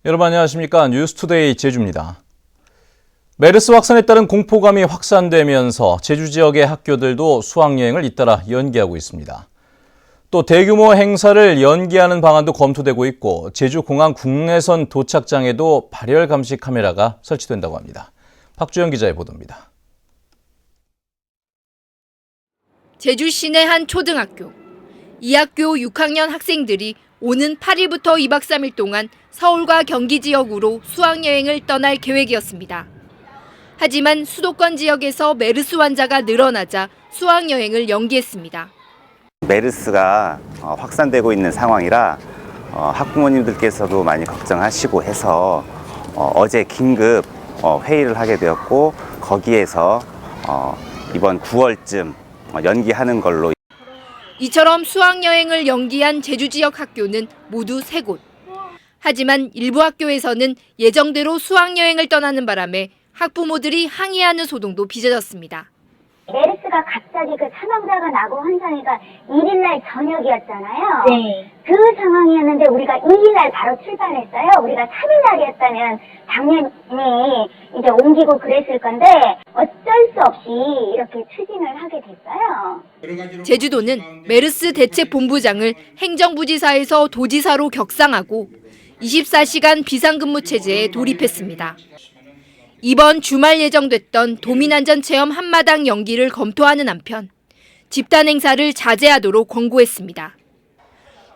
여러분 안녕하십니까? 뉴스투데이 제주입니다. 메르스 확산에 따른 공포감이 확산되면서 제주 지역의 학교들도 수학여행을 잇따라 연기하고 있습니다. 또 대규모 행사를 연기하는 방안도 검토되고 있고 제주공항 국내선 도착장에도 발열 감시 카메라가 설치된다고 합니다. 박주영 기자의 보도입니다. 제주 시내 한 초등학교. 이 학교 6학년 학생들이 오는 8일부터 2박 3일 동안 서울과 경기 지역으로 수학여행을 떠날 계획이었습니다. 하지만 수도권 지역에서 메르스 환자가 늘어나자 수학여행을 연기했습니다. 메르스가 확산되고 있는 상황이라 학부모님들께서도 많이 걱정하시고 해서 어제 긴급 회의를 하게 되었고 거기에서 이번 9월쯤 연기하는 걸로. 이처럼 수학여행을 연기한 제주 지역 학교는 모두 3곳. 하지만 일부 학교에서는 예정대로 수학여행을 떠나는 바람에 학부모들이 항의하는 소동도 빚어졌습니다. 메르스가 갑자기 그 사망자가 나고 환상회가 1일날 저녁이었잖아요. 네. 그 상황이었는데 우리가 2일날 바로 출발했어요. 우리가 3일날이었다면 당연히 이제 옮기고 그랬을 건데 어쩔 수 없이 이렇게 추진을 하게 됐어요. 제주도는 메르스 대책본부장을 행정부지사에서 도지사로 격상하고 24시간 비상근무 체제에 돌입했습니다. 이번 주말 예정됐던 도민안전체험 한마당 연기를 검토하는 한편 집단 행사를 자제하도록 권고했습니다.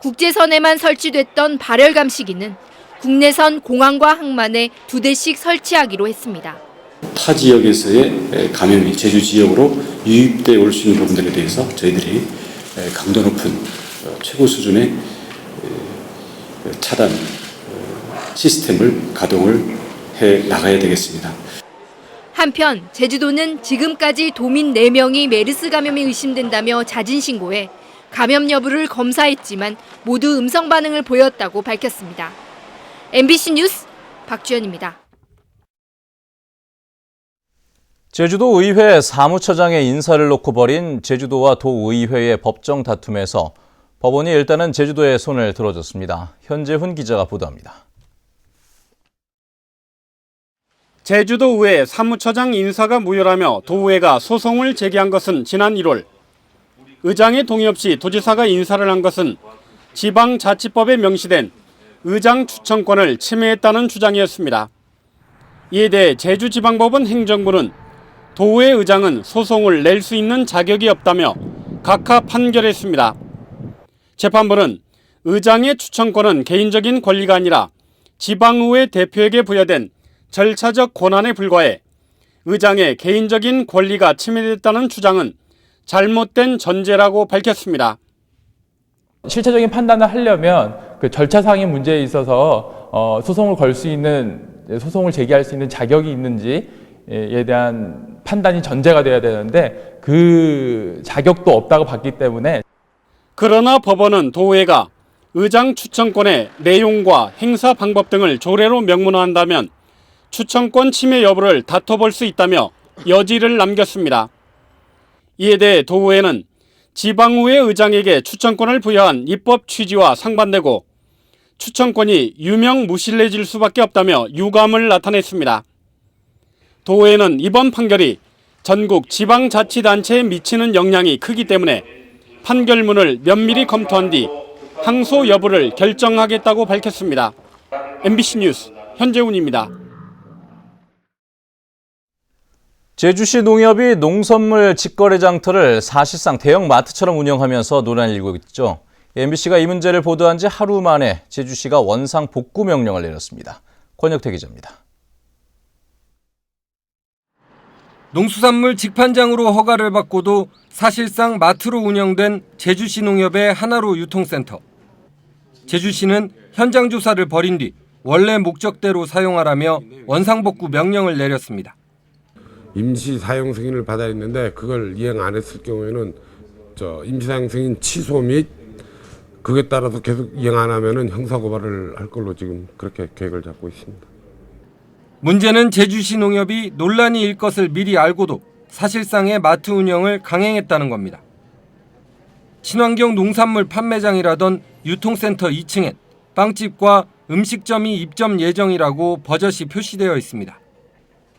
국제선에만 설치됐던 발열 감시기는 국내선 공항과 항만에 2대씩 설치하기로 했습니다. 타 지역에서의 감염이 제주 지역으로 유입돼 올 수 있는 부분들에 대해서 저희들이 강도 높은 최고 수준의 차단 시스템을 가동을 해 나가야 되겠습니다. 한편 제주도는 지금까지 도민 4명이 메르스 감염이 의심된다며 자진 신고해 감염 여부를 검사했지만 모두 음성 반응을 보였다고 밝혔습니다. MBC 뉴스 박주연입니다. 제주도 의회 사무처장의 인사를 놓고 벌인 제주도와 도의회의 법정 다툼에서 법원이 일단은 제주도의 손을 들어줬습니다. 현재훈 기자가 보도합니다. 제주도의회 사무처장 인사가 무효라며 도의회가 소송을 제기한 것은 지난 1월. 의장의 동의 없이 도지사가 인사를 한 것은 지방자치법에 명시된 의장 추천권을 침해했다는 주장이었습니다. 이에 대해 제주지방법원 행정부는 도의회 의장은 소송을 낼 수 있는 자격이 없다며 각하 판결했습니다. 재판부는 의장의 추천권은 개인적인 권리가 아니라 지방의회 대표에게 부여된 절차적 권한에 불과해 의장의 개인적인 권리가 침해됐다는 주장은 잘못된 전제라고 밝혔습니다. 실체적인 판단을 하려면 그 절차상의 문제에 있어서 소송을 걸 수 있는, 소송을 제기할 수 있는 자격이 있는지에 대한 판단이 전제가 돼야 되는데 그 자격도 없다고 봤기 때문에. 그러나 법원은 도의회가 의장 추천권의 내용과 행사 방법 등을 조례로 명문화한다면 추천권 침해 여부를 다퉈볼 수 있다며 여지를 남겼습니다. 이에 대해 도의회는 지방의회 의장에게 추천권을 부여한 입법 취지와 상반되고 추천권이 유명무실해질 수밖에 없다며 유감을 나타냈습니다. 도의회는 이번 판결이 전국 지방자치단체에 미치는 영향이 크기 때문에 판결문을 면밀히 검토한 뒤 항소 여부를 결정하겠다고 밝혔습니다. MBC 뉴스 현재훈입니다. 제주시 농협이 농산물 직거래 장터를 사실상 대형 마트처럼 운영하면서 논란이 일고 있죠. MBC가 이 문제를 보도한 지 하루 만에 제주시가 원상 복구 명령을 내렸습니다. 권혁태 기자입니다. 농수산물 직판장으로 허가를 받고도 사실상 마트로 운영된 제주시 농협의 하나로 유통센터. 제주시는 현장 조사를 벌인 뒤 원래 목적대로 사용하라며 원상복구 명령을 내렸습니다. 임시 사용 승인을 받아 있는데 그걸 이행 안 했을 경우에는 임시 사용 승인 취소 및 그에 따라서 계속 이행 안 하면은 형사 고발을 할 걸로 지금 그렇게 계획을 잡고 있습니다. 문제는 제주시 농협이 논란이 일 것을 미리 알고도 사실상의 마트 운영을 강행했다는 겁니다. 친환경 농산물 판매장이라던 유통센터 2층엔 빵집과 음식점이 입점 예정이라고 버젓이 표시되어 있습니다.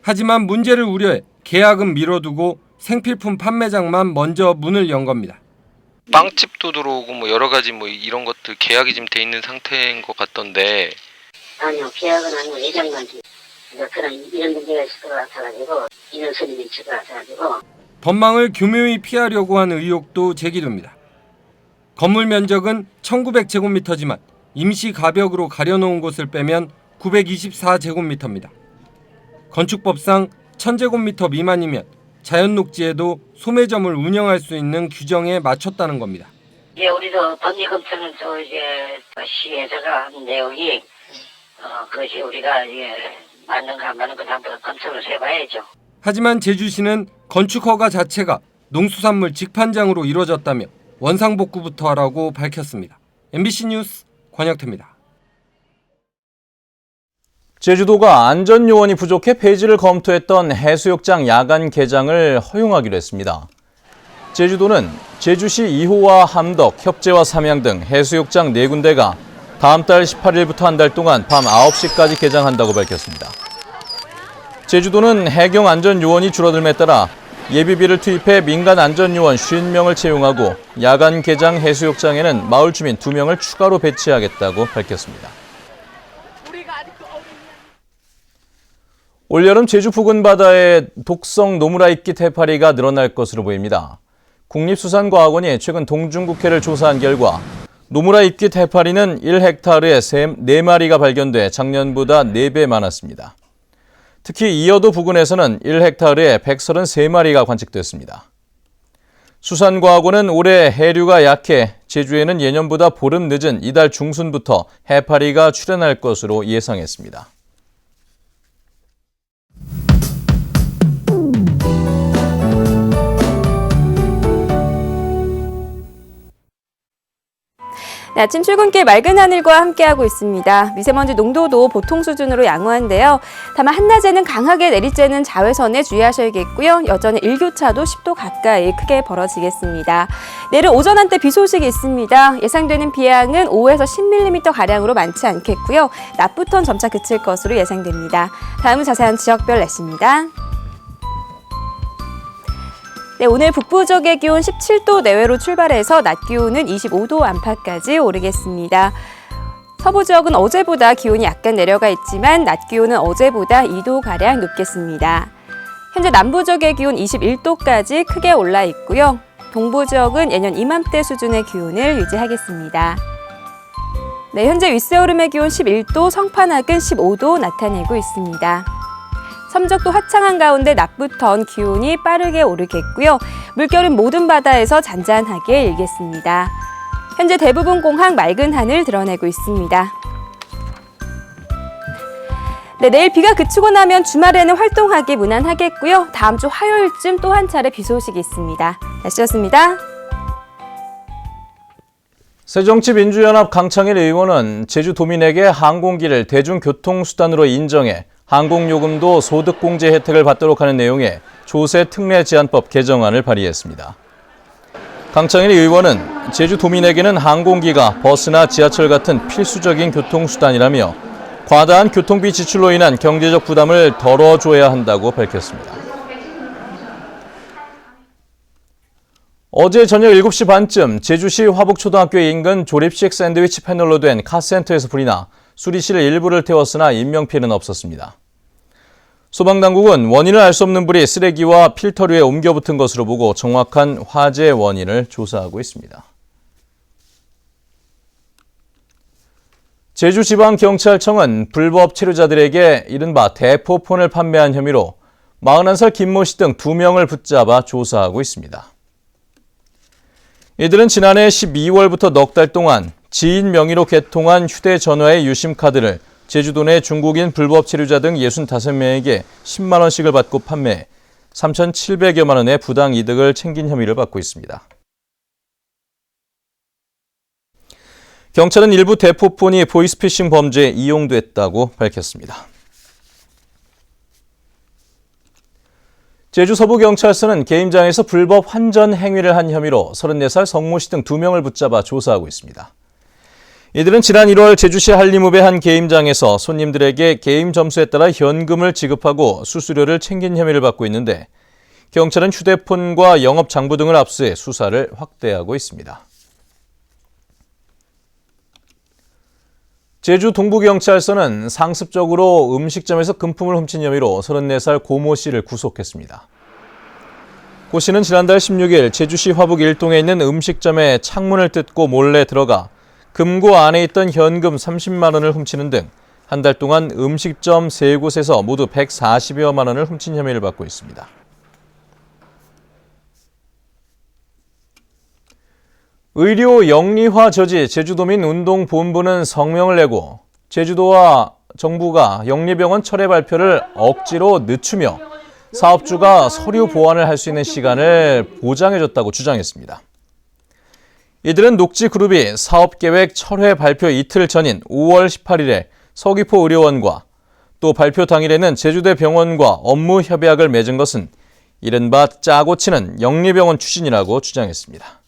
하지만 문제를 우려해 계약은 미뤄두고 생필품 판매장만 먼저 문을 연 겁니다. 빵집도 들어오고 뭐 여러 가지 뭐 이런 것들 계약이 지금 돼 있는 상태인 것 같던데. 아니요, 계약은 아니고 예정만 좀 그런 이런 문제가 있을 것 같아가지고 이런 소리도 있을 것 같아가지고 법망을 교묘히 피하려고 한 의혹도 제기됩니다. 건물 면적은 1900제곱미터지만 임시 가벽으로 가려놓은 곳을 빼면 924제곱미터입니다. 건축법상 1000제곱미터 미만이면 자연녹지에도 소매점을 운영할 수 있는 규정에 맞췄다는 겁니다. 예, 우리도 법리 검토는 시에서가 한 내용이 그것이 우리가 맞는가 안 맞는가 한번 검토를 해봐야죠. 하지만 제주시는 건축 허가 자체가 농수산물 직판장으로 이루어졌다며 원상복구부터 하라고 밝혔습니다. MBC 뉴스 권혁태입니다. 제주도가 안전요원이 부족해 폐지를 검토했던 해수욕장 야간 개장을 허용하기로 했습니다. 제주도는 제주시 2호와 함덕, 협재와 삼양 등 해수욕장 4군데가 다음 달 18일부터 한 달 동안 밤 9시까지 개장한다고 밝혔습니다. 제주도는 해경 안전요원이 줄어들음에 따라 예비비를 투입해 민간 안전요원 50명을 채용하고 야간 개장 해수욕장에는 마을 주민 2명을 추가로 배치하겠다고 밝혔습니다. 올여름 제주 부근 바다에 독성 노무라이끼 해파리가 늘어날 것으로 보입니다. 국립수산과학원이 최근 동중국해를 조사한 결과 노무라이끼 해파리는 1헥타르에 4마리가 발견돼 작년보다 4배 많았습니다. 특히 이어도 부근에서는 1헥타르에 133마리가 관측됐습니다. 수산과학원은 올해 해류가 약해 제주에는 예년보다 보름 늦은 이달 중순부터 해파리가 출현할 것으로 예상했습니다. 네, 아침 출근길 맑은 하늘과 함께하고 있습니다. 미세먼지 농도도 보통 수준으로 양호한데요. 다만 한낮에는 강하게 내리쬐는 자외선에 주의하셔야겠고요. 여전히 일교차도 10도 가까이 크게 벌어지겠습니다. 내일 오전 한때 비 소식이 있습니다. 예상되는 비양은 5에서 10mm가량으로 많지 않겠고요. 낮부터는 점차 그칠 것으로 예상됩니다. 다음은 자세한 지역별 날씨입니다. 네, 오늘 북부 지역의 기온 17도 내외로 출발해서 낮 기온은 25도 안팎까지 오르겠습니다. 서부 지역은 어제보다 기온이 약간 내려가 있지만 낮 기온은 어제보다 2도가량 높겠습니다. 현재 남부 지역의 기온 21도까지 크게 올라 있고요. 동부 지역은 예년 이맘때 수준의 기온을 유지하겠습니다. 네, 현재 윗세오름의 기온 11도, 성판악은 15도 나타내고 있습니다. 섬적도 화창한 가운데 낮부턴 기온이 빠르게 오르겠고요. 물결은 모든 바다에서 잔잔하게 일겠습니다. 현재 대부분 공항 맑은 하늘 드러내고 있습니다. 네, 내일 비가 그치고 나면 주말에는 활동하기 무난하겠고요. 다음 주 화요일쯤 또 한 차례 비 소식이 있습니다. 날씨였습니다. 새정치민주연합 강창일 의원은 제주도민에게 항공기를 대중교통수단으로 인정해 항공요금도 소득공제 혜택을 받도록 하는 내용의 조세특례제한법 개정안을 발의했습니다. 강창일 의원은 제주도민에게는 항공기가 버스나 지하철 같은 필수적인 교통수단이라며 과다한 교통비 지출로 인한 경제적 부담을 덜어줘야 한다고 밝혔습니다. 어제 저녁 7시 반쯤 제주시 화북초등학교 인근 조립식 샌드위치 패널로 된 카센터에서 불이 나 수리실 일부를 태웠으나 인명피해는 없었습니다. 소방당국은 원인을 알 수 없는 불이 쓰레기와 필터류에 옮겨 붙은 것으로 보고 정확한 화재 원인을 조사하고 있습니다. 제주지방경찰청은 불법 체류자들에게 이른바 대포폰을 판매한 혐의로 41살 김모 씨 등 2명을 붙잡아 조사하고 있습니다. 이들은 지난해 12월부터 넉 달 동안 지인 명의로 개통한 휴대전화의 유심카드를 제주도 내 중국인 불법 체류자 등 65명에게 10만 원씩을 받고 판매해 3,700여만 원의 부당 이득을 챙긴 혐의를 받고 있습니다. 경찰은 일부 대포폰이 보이스피싱 범죄에 이용됐다고 밝혔습니다. 제주 서부경찰서는 게임장에서 불법 환전 행위를 한 혐의로 34살 성모 씨 등 2명을 붙잡아 조사하고 있습니다. 이들은 지난 1월 제주시 한림읍의 한 게임장에서 손님들에게 게임 점수에 따라 현금을 지급하고 수수료를 챙긴 혐의를 받고 있는데 경찰은 휴대폰과 영업 장부 등을 압수해 수사를 확대하고 있습니다. 제주 동부경찰서는 상습적으로 음식점에서 금품을 훔친 혐의로 34살 고모 씨를 구속했습니다. 고 씨는 지난달 16일 제주시 화북 1동에 있는 음식점의 창문을 뜯고 몰래 들어가 금고 안에 있던 현금 30만 원을 훔치는 등 한 달 동안 음식점 3곳에서 모두 140여만 원을 훔친 혐의를 받고 있습니다. 의료 영리화 저지 제주도민운동본부는 성명을 내고 제주도와 정부가 영리병원 철회 발표를 억지로 늦추며 사업주가 서류 보완을 할 수 있는 시간을 보장해줬다고 주장했습니다. 이들은 녹지그룹이 사업계획 철회 발표 이틀 전인 5월 18일에 서귀포 의료원과 또 발표 당일에는 제주대 병원과 업무 협약을 맺은 것은 이른바 짜고 치는 영리병원 추진이라고 주장했습니다.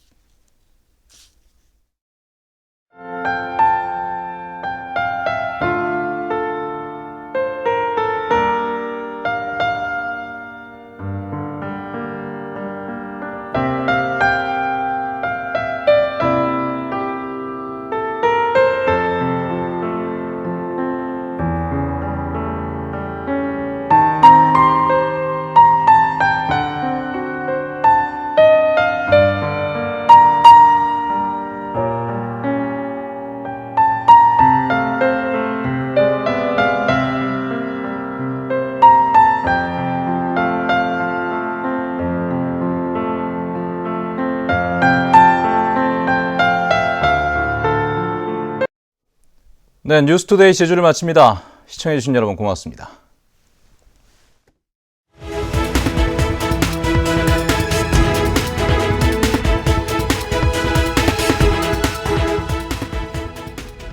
네, 뉴스투데이 제주를 마칩니다. 시청해주신 여러분 고맙습니다.